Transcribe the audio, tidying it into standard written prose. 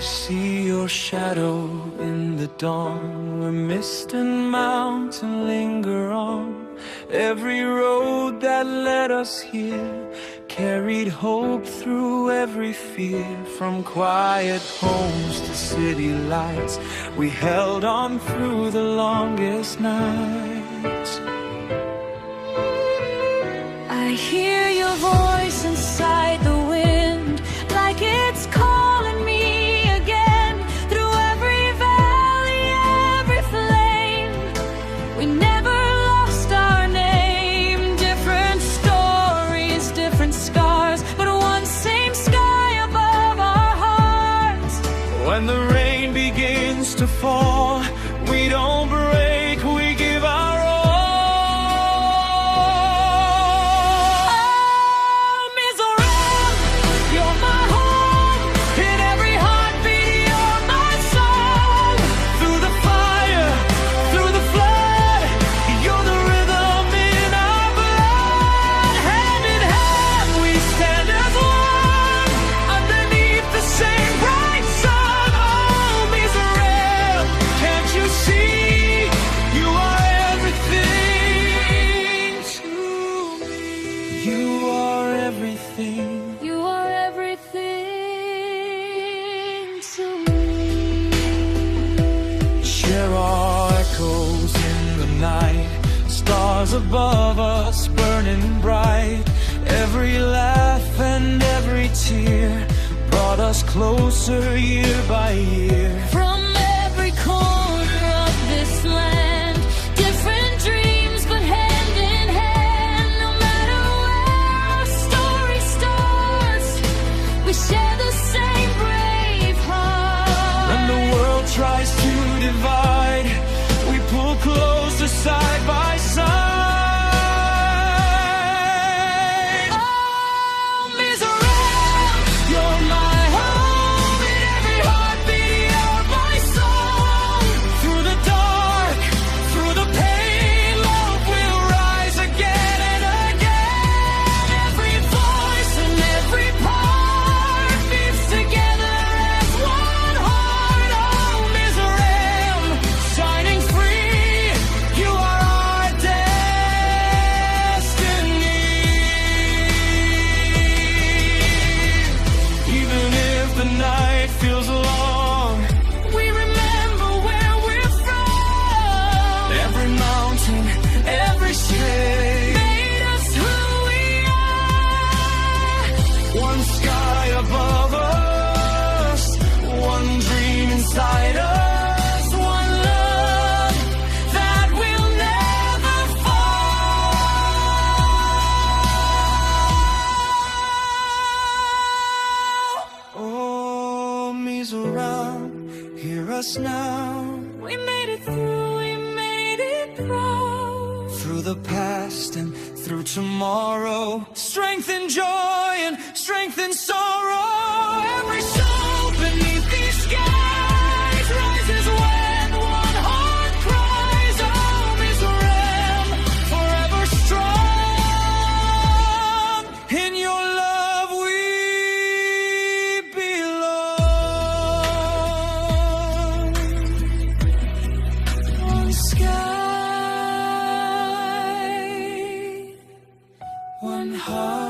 see your shadow in the dawn, where mist and mountain linger on. Every road that led us here carried hope through every fear. From quiet homes to city lights, we held on through the longest nights. I hear your voice inside the wind, like it's calling me again. Through every valley, every flame, we never lost our name. Different stories, different scars, but one same sky above our hearts. When the rain begins to fall, we don't break, we give our all. You are everything to me. Share our echoes in the night, stars above us burning bright. Every laugh and every tear brought us closer year by year. From every corner of this land, different dreams but hand in hand. No matter where our story starts, we share the same brave heart. When the world tries to divide, we pull closer side by side. Feels long, we remember where we're from. Every mountain, every shade Made us who we are. one sky above us, one dream inside us, one love that will never fall. Oh, Mizoram, hear us now. We made it through, we made it proud. Through the past and through tomorrow, strength and joy and strength and sorrow. Every soul beneath these skies rises when one heart cries. Oh, Mizoram, forever strong. In your love we belong. One sky, one heart.